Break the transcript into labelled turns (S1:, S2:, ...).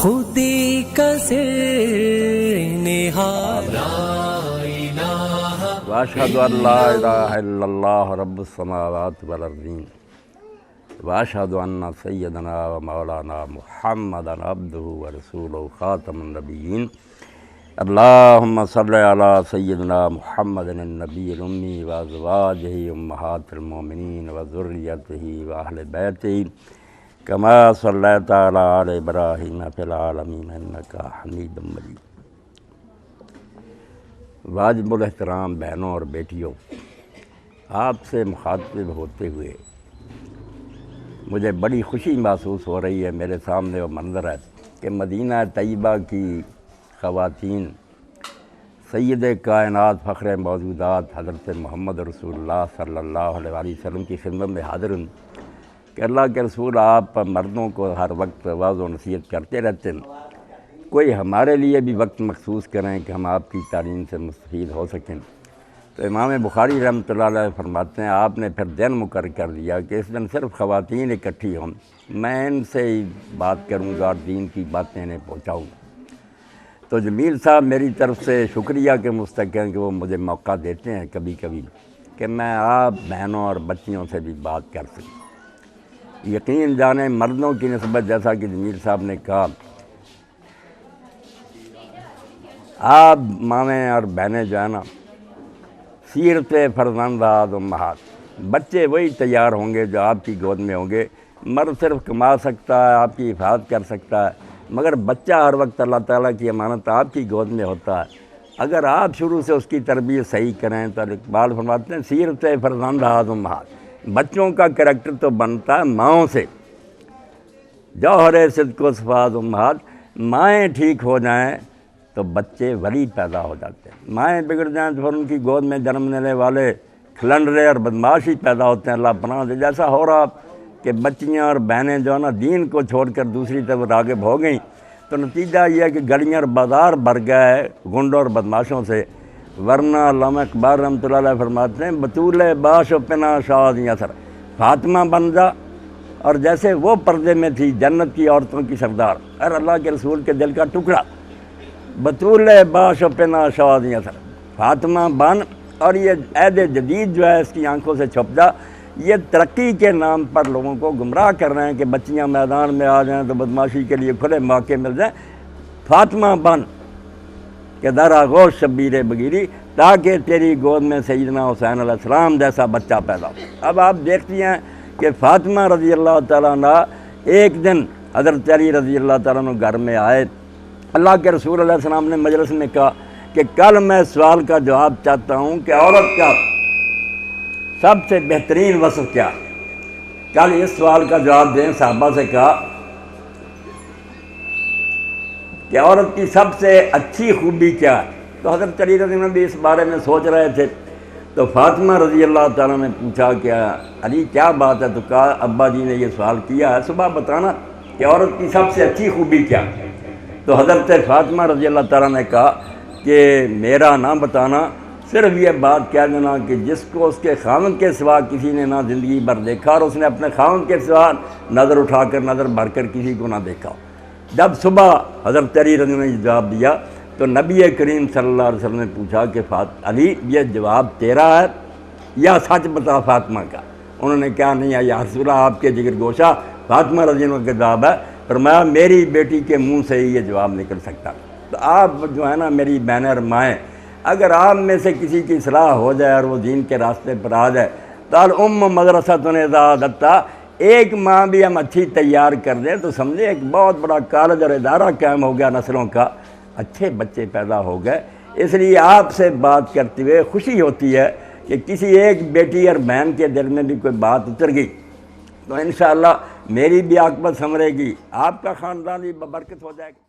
S1: خودی کا نہاد
S2: واشهد ان لا الہ الا اللہ رب السماوات والارضین واشهد ان سیدنا و مولانا محمد عبدہ ورسولہ خاتم النبیین اللہم صلی علی سیدنا محمد النبی الامی وازواجہ امہات المومنین وذریتہ واہل بیتہ کما صلیت علی آل ابراہیم فی العالمین انکا حمید مجید۔ واجب الاحترام بہنوں اور بیٹیوں، آپ سے مخاطب ہوتے ہوئے مجھے بڑی خوشی محسوس ہو رہی ہے۔ میرے سامنے وہ منظر ہے کہ مدینہ طیبہ کی خواتین سید کائنات فخر موجودات حضرت محمد رسول اللہ صلی اللہ علیہ وسلم کی خدمت میں حاضر ہوں کہ اللہ کے رسول آپ مردوں کو ہر وقت واعظ و نصیحت کرتے رہتے ہیں، کوئی ہمارے لیے بھی وقت مخصوص کریں کہ ہم آپ کی تعلیم سے مستفید ہو سکیں۔ تو امام بخاری رحمۃ اللہ علیہ فرماتے ہیں آپ نے پھر دن مقرر کر دیا کہ اس دن صرف خواتین اکٹھی ہوں، میں ان سے ہی بات کروں گا اور دین کی باتیں انہیں پہنچاؤں گا۔ تو جمیل صاحب میری طرف سے شکریہ کے مستحق ہیں کہ وہ مجھے موقع دیتے ہیں کبھی کبھی کہ میں آپ بہنوں اور بچیوں سے بھی بات کر سکوں۔ یقین جانیں مردوں کی نسبت جیسا کہ جمیل صاحب نے کہا، آپ ماں اور بہنیں جو ہیں نا، سیرت فرزندات امہات، بچے وہی تیار ہوں گے جو آپ کی گود میں ہوں گے۔ مرد صرف کما سکتا ہے، آپ کی حفاظت کر سکتا ہے، مگر بچہ ہر وقت اللہ تعالیٰ کی امانت آپ کی گود میں ہوتا ہے۔ اگر آپ شروع سے اس کی تربیت صحیح کریں تو اقبال فرماتے ہیں سیرت فرزندات امہات، بچوں کا کریکٹر تو بنتا ہے ماؤں سے۔ جوہر صدق و صفات امہات، مائیں ٹھیک ہو جائیں تو بچے ولی پیدا ہو جاتے ہیں، مائیں بگڑ جائیں تو پھر ان کی گود میں جنم لینے والے کھلنڈرے اور بدماش ہی پیدا ہوتے ہیں۔ اللہ پناہ دے جیسا ہو رہا کہ بچیاں اور بہنیں جو ہے نا دین کو چھوڑ کر دوسری طرف راغب ہو گئیں، تو نتیجہ یہ ہے کہ گلیاں اور بازار بھر گیا ہے گنڈوں اور بدماشوں سے۔ ورنہ علامہ اقبال رحمۃ اللہ علیہ فرماتے ہیں بطول باش و پنا شادی اثر، فاطمہ بن جا اور جیسے وہ پردے میں تھی جنت کی عورتوں کی سردار، اور اللہ کے رسول کے دل کا ٹکڑا، بطول باش و پنا شادی اثر، فاطمہ بن اور یہ عہد جدید جو ہے اس کی آنکھوں سے چھپ جا۔ یہ ترقی کے نام پر لوگوں کو گمراہ کر رہے ہیں کہ بچیاں میدان میں آ جائیں تو بدماشی کے لیے کھلے موقع مل جائیں۔ فاطمہ بن کہ در آغوش شبیر بگیری، تاکہ تیری گود میں سیدنا حسین علیہ السلام جیسا بچہ پیدا ہو۔ اب آپ دیکھتی ہیں کہ فاطمہ رضی اللہ تعالیٰ عنہ ایک دن حضرت علی رضی اللہ تعالیٰ عنہ گھر میں آئے، اللہ کے رسول علیہ السلام نے مجلس میں کہا کہ کل میں سوال کا جواب چاہتا ہوں کہ عورت کا سب سے بہترین وصف کیا؟ کل اس سوال کا جواب دیں۔ صحابہ سے کہا کہ عورت کی سب سے اچھی خوبی کیا ہے؟ تو حضرت علی رضی اللہ عنہ بھی اس بارے میں سوچ رہے تھے۔ تو فاطمہ رضی اللہ تعالیٰ نے پوچھا کہ علی کیا بات ہے؟ تو کہا ابا جی نے یہ سوال کیا ہے، صبح بتانا کہ عورت کی سب سے اچھی خوبی کیا؟ تو حضرت فاطمہ رضی اللہ تعالیٰ نے کہا کہ میرا نہ بتانا، صرف یہ بات کہہ دینا کہ جس کو اس کے خاوند کے سوا کسی نے نہ زندگی بھر دیکھا اور اس نے اپنے خاوند کے سوا نظر اٹھا کر نظر بھر کر کسی کو نہ دیکھا۔ جب صبح حضرت علی رضی اللہ عنہ نے جواب دیا تو نبی کریم صلی اللہ علیہ وسلم نے پوچھا کہ علی یہ جواب تیرا ہے یا سچ بتا فاطمہ کا؟ انہوں نے کہا نہیں ہے یا رسول اللہ آپ کے جگر گوشہ فاطمہ رضی اللہ عنہ کا جواب ہے۔ فرمایا میری بیٹی کے منہ سے ہی یہ جواب نکل سکتا۔ تو آپ جو ہے نا میری بہنیں اور مائیں، اگر آپ میں سے کسی کی اصلاح ہو جائے اور وہ دین کے راستے پر آ جائے تو مدرسۃ اذا دتا، ایک ماں بھی ہم اچھی تیار کر دیں تو سمجھے ایک بہت بڑا کالج اور ادارہ قائم ہو گیا، نسلوں کا اچھے بچے پیدا ہو گئے۔ اس لیے آپ سے بات کرتے ہوئے خوشی ہوتی ہے کہ کسی ایک بیٹی اور بہن کے دل میں بھی کوئی بات اتر گئی تو انشاءاللہ میری بھی عاقبت سنورے گی، آپ کا خاندان بھی ببرکت ہو جائے گا۔